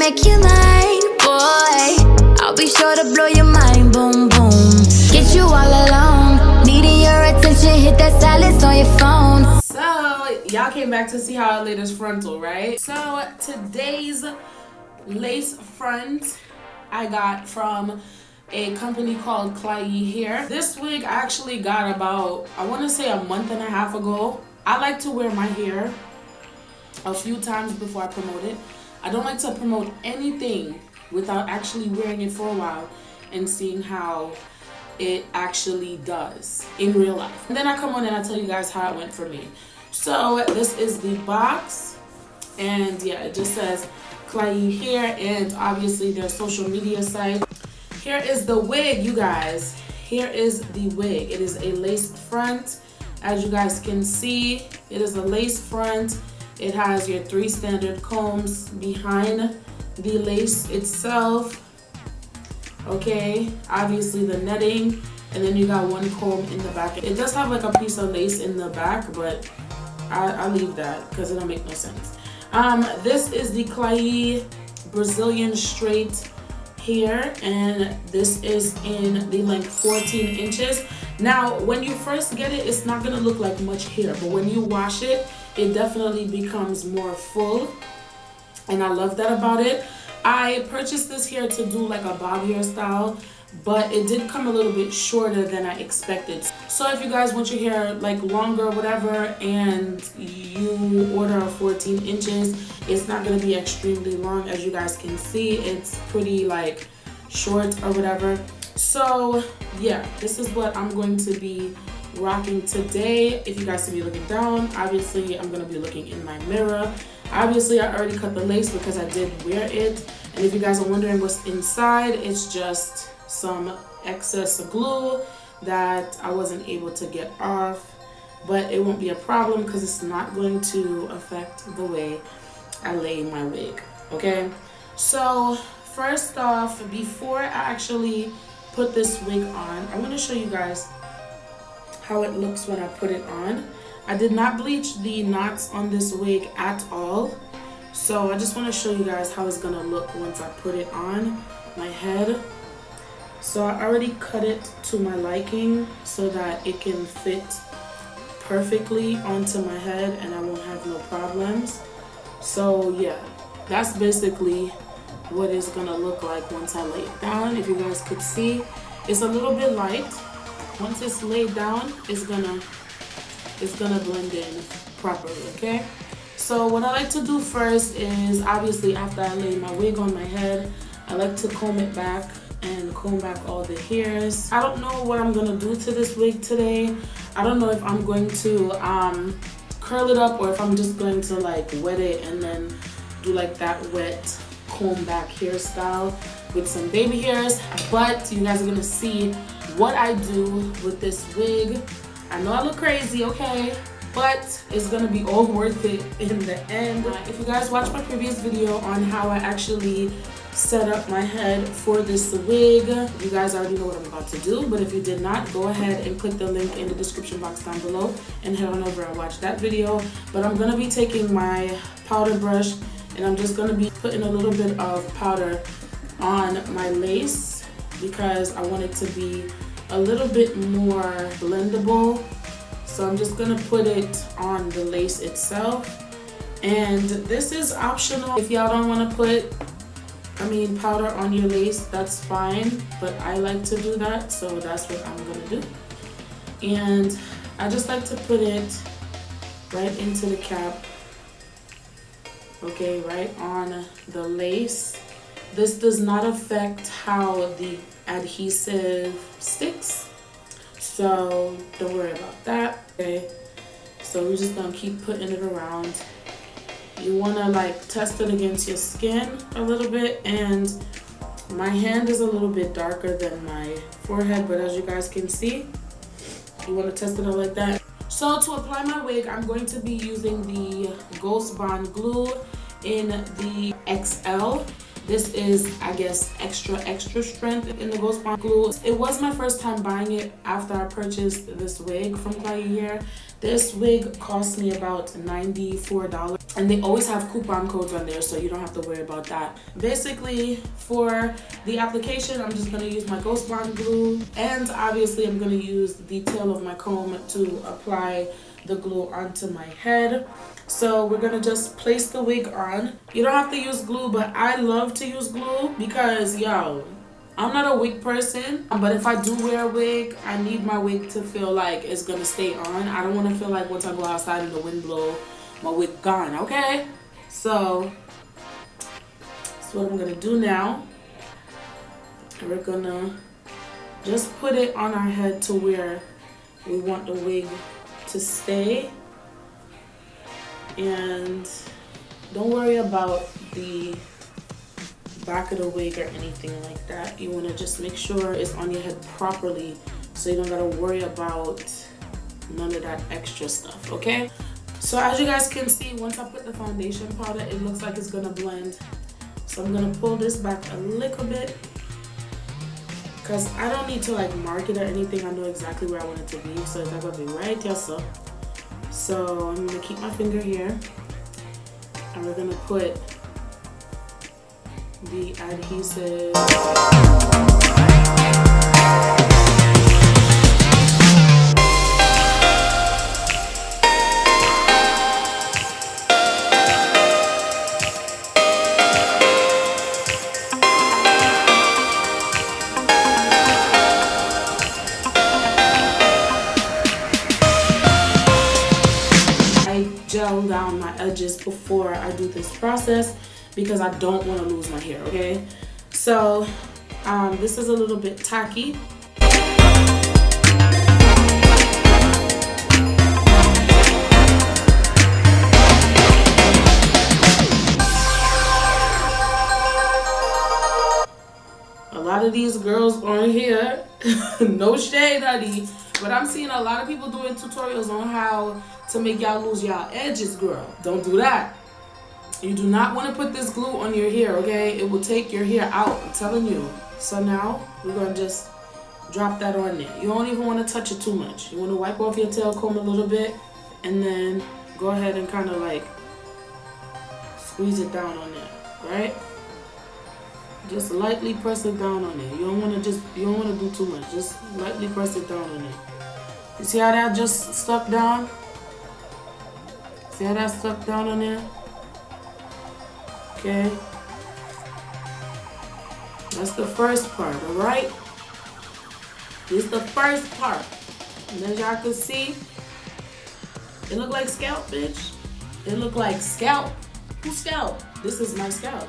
make you mine, boy. I'll be sure to blow your mind, boom, boom. Get you all alone, needing your attention, hit that silence on your phone. So, y'all came back to see how I laid this frontal, right? So, today's lace front I got from a company called Klaiyi hair. This wig I actually got about, I want to say a month and a half ago. I like to wear my hair a few times before I promote it. I don't like to promote anything without actually wearing it for a while and seeing how it actually does in real life. And then I come on and I tell you guys how it went for me. So this is the box, and yeah, it just says Klaiyi hair and obviously their social media site. Here is the wig, you guys. Here is the wig. It is a lace front. As you guys can see, it is a lace front. It has your 3 standard combs behind the lace itself. Okay, obviously the netting, and then you got 1 comb in the back. It does have like a piece of lace in the back, but I leave that because it don't make no sense. This is the Klaiyi Brazilian straight hair, and this is in the length 14 inches. Now when you first get it, it's not gonna look like much hair, but when you wash it, it definitely becomes more full, and I love that about it. I purchased this hair to do like a bob hairstyle, but it did come a little bit shorter than I expected. So if you guys want your hair like longer or whatever, and you order a 14 inches, it's not going to be extremely long. As you guys can see, it's pretty like short or whatever. So yeah, this is what I'm going to be rocking today. If you guys see me looking down, obviously I'm going to be looking in my mirror. Obviously I already cut the lace because I did wear it, and if you guys are wondering what's inside, it's just some excess glue that I wasn't able to get off, but it won't be a problem because it's not going to affect the way I lay my wig. Okay, so first off, before I actually put this wig on, I want to show you guys how it looks when I put it on. I did not bleach the knots on this wig at all, so I just want to show you guys how it's gonna look once I put it on my head. So I already cut it to my liking so that it can fit perfectly onto my head and I won't have no problems. So yeah, that's basically what it's gonna look like once I lay it down. If you guys could see, it's a little bit light. Once it's laid down, it's gonna blend in properly, okay? So what I like to do first is, obviously after I lay my wig on my head, I like to comb it back and comb back all the hairs. I don't know what I'm gonna do to this wig today. I don't know if I'm going to curl it up or if I'm just going to like wet it and then do like that wet comb back hairstyle with some baby hairs. But you guys are gonna see what I do with this wig. I know I look crazy, okay, but it's gonna be all worth it in the end. If you guys watched my previous video on how I actually set up my head for this wig, you guys already know what I'm about to do. But if you did not, go ahead and click the link in the description box down below and head on over and watch that video. But I'm gonna be taking my powder brush and I'm just gonna be putting a little bit of powder on my lace because I want it to be a little bit more blendable. So I'm just gonna put it on the lace itself, and this is optional. If y'all don't want to put powder on your lace, that's fine, but I like to do that, so that's what I'm gonna do. And I just like to put it right into the cap, okay, right on the lace. This does not affect how the adhesive sticks, so don't worry about that. Okay, so we're just gonna keep putting it around. You want to like test it against your skin a little bit, and my hand is a little bit darker than my forehead, but as you guys can see, you want to test it out like that. So to apply my wig, I'm going to be using the Ghost Bond glue in the XL. This is, I guess, extra strength in the Ghost Bond glue. It was my first time buying it after I purchased this wig from Klaiyi hair. This wig cost me about $94. And they always have coupon codes on there, so you don't have to worry about that. Basically, for the application, I'm just gonna use my Ghost Bond glue, and obviously I'm gonna use the tail of my comb to apply the glue onto my head. So we're gonna just place the wig on. You don't have to use glue, but I love to use glue because, yo, I'm not a wig person, but if I do wear a wig, I need my wig to feel like it's gonna stay on. I don't wanna feel like once I go outside and the wind blow, my wig gone, okay? So that's what I'm gonna do now. We're gonna just put it on our head to where we want the wig to stay. And don't worry about the back of the wig or anything like that. You wanna just make sure it's on your head properly so you don't gotta worry about none of that extra stuff, okay? So as you guys can see, once I put the foundation powder, it looks like it's gonna blend. So I'm gonna pull this back a little bit because I don't need to like mark it or anything. I know exactly where I want it to be, so it's not gonna be right here. So I'm gonna keep my finger here, and we're gonna put the adhesive. Gel down my edges before I do this process because I don't want to lose my hair, okay? So this is a little bit tacky. A lot of these girls on here, no shade, honey, but I'm seeing a lot of people doing tutorials on how to make y'all lose y'all edges, girl. Don't do that. You do not want to put this glue on your hair, okay? It will take your hair out, I'm telling you. So now we're gonna just drop that on there. You don't even want to touch it too much. You want to wipe off your tail comb a little bit and then go ahead and kind of like squeeze it down on there, right? Just lightly press it down on there. You don't want to do too much. Just lightly press it down on there. You see how that just stuck down? See how that stuck down on there? Okay. That's the first part, alright? This is the first part. And as y'all can see, it look like scalp, bitch. It look like scalp. Who's scalp? This is my scalp.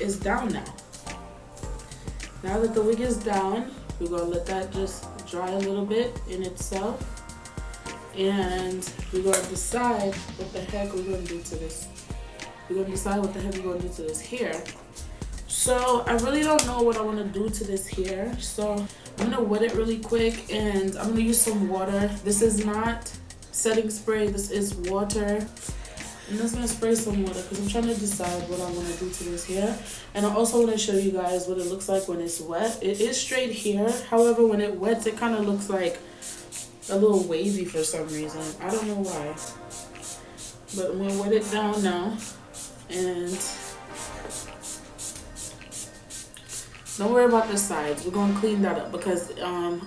Is down now. Now that the wig is down, we're gonna let that just dry a little bit in itself, and we're gonna decide what the heck we're gonna do to this. We're gonna decide what the heck we're gonna do to this hair. So I really don't know what I want to do to this hair, so I'm gonna wet it really quick, and I'm gonna use some water. This is not setting spray. This is water. I'm just gonna spray some water because I'm trying to decide what I'm gonna do to this hair. And I also want to show you guys what it looks like when it's wet. It is straight hair. However, when it wets, it kind of looks like a little wavy for some reason. I don't know why. But I'm gonna wet it down now. And don't worry about the sides. We're gonna clean that up because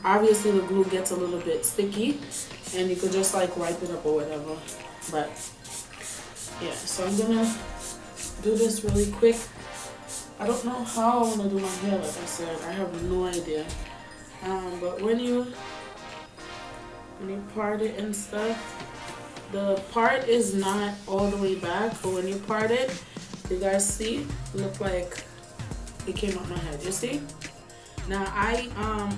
obviously the glue gets a little bit sticky, and you could just like wipe it up or whatever. But yeah, so I'm gonna do this really quick. I don't know how I wanna do my hair. Like I said, I have no idea. But when you part it and stuff, the part is not all the way back, but when you part it, you guys see, look like it came out my head. You see? Now I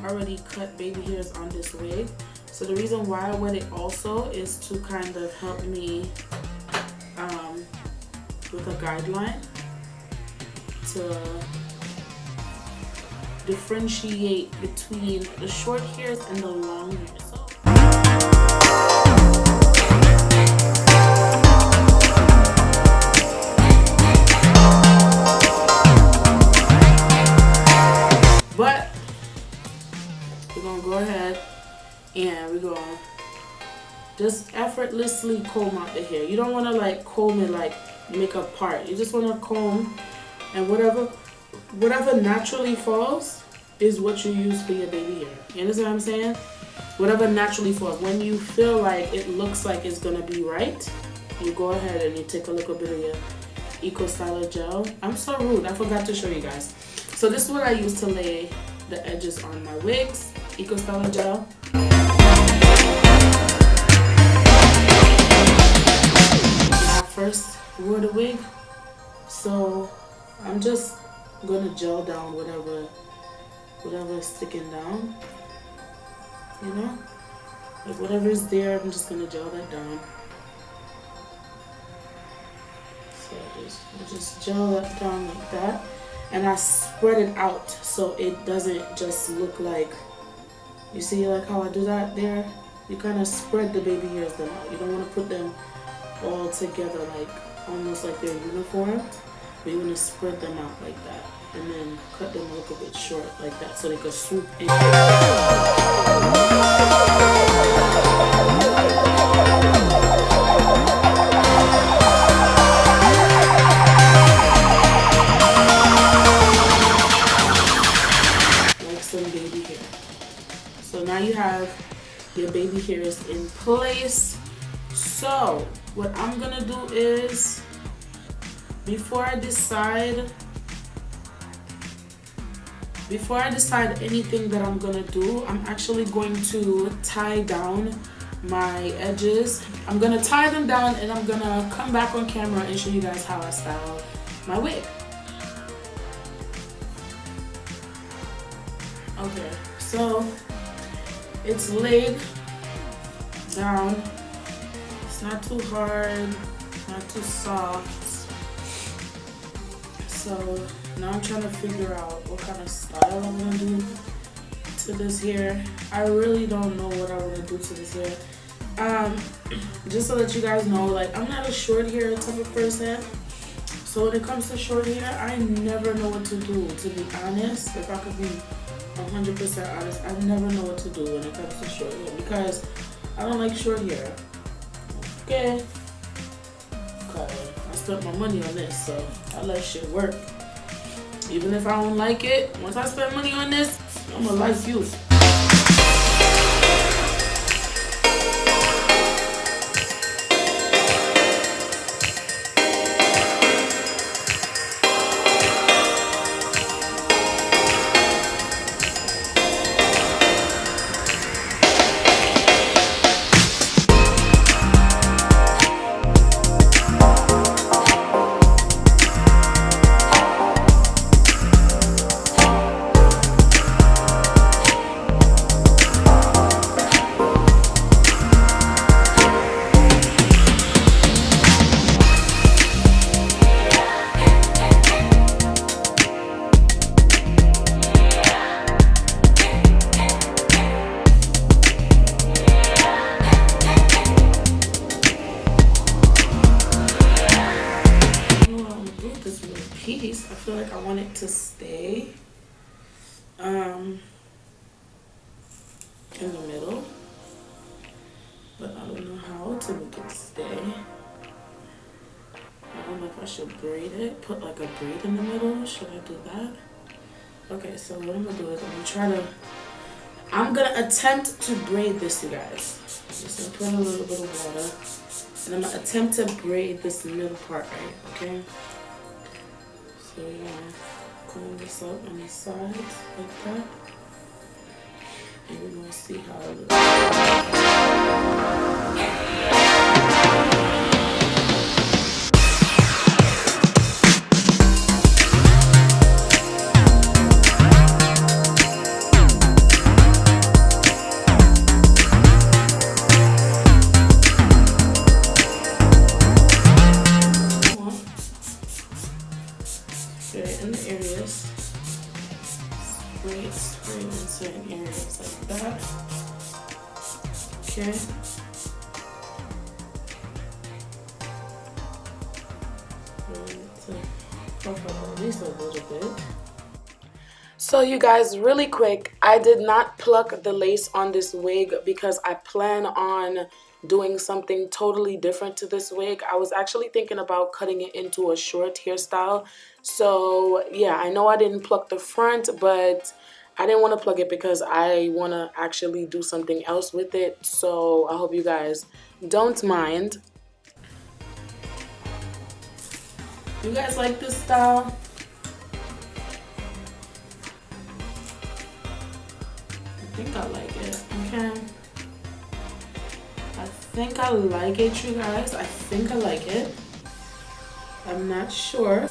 already cut baby hairs on this wig, so the reason why I wet it also is to kind of help me with a guideline to differentiate between the short hairs and the long hairs. But we're gonna go ahead and we're gonna just effortlessly comb out the hair. You don't want to like comb it like make a part. You just want to comb, and whatever naturally falls is what you use for your baby hair. You understand what I'm saying? Whatever naturally falls. When you feel like it looks like it's gonna be right, you go ahead and you take a little bit of your Eco Styler gel. I'm so rude, I forgot to show you guys. So this is what I use to lay the edges on my wigs. Eco Styler gel. I first wore the wig, so I'm just gonna gel down whatever is sticking down. You know, like whatever is there, I'm just gonna gel that down. So I just gel that down like that. And I spread it out so it doesn't just look like, you see like how I do that there? You kind of spread the baby hairs them out. You don't want to put them all together like almost like they're uniformed, but you want to spread them out like that and then cut them a little bit short like that so they could swoop in. So now you have your baby hairs in place. So what I'm gonna do is, before I decide anything that I'm gonna do, I'm actually going to tie down my edges. I'm gonna tie them down and I'm gonna come back on camera and show you guys how I style my wig. Okay, so it's laid down. It's not too hard, not too soft. So now I'm trying to figure out what kind of style I'm gonna do to this hair. I really don't know what I want to do to this hair. Just to let you guys know, like, I'm not a short hair type of person. So when it comes to short hair, I never know what to do, to be honest. If I could be 100% honest, I never know what to do when it comes to short hair because I don't like short hair. Okay, I spent my money on this, so I let shit work. Even if I don't like it, once I spend money on this, I'm gonna like you. feel like I want it to stay in the middle, but I don't know how to make it stay. I don't know if I should braid it, put like a braid in the middle. Should I do that? Okay, so what I'm gonna do is I'm gonna attempt to braid this, you guys. Just gonna put a little bit of water, and I'm gonna attempt to braid this middle part, right? Okay. So you're gonna comb this up on the sides like that, and we're gonna see how it looks. In the areas, spray in certain areas like that. Okay. Puff up at least a little bit. So you guys, really quick, I did not pluck the lace on this wig because I plan on doing something totally different to this wig. I was actually thinking about cutting it into a short hairstyle. So yeah, I know I didn't pluck the front, but I didn't want to pluck it because I want to actually do something else with it. So I hope you guys don't mind. You guys like this style? I think I like it. Okay. I think I like it, you guys. I think I like it. I'm not sure.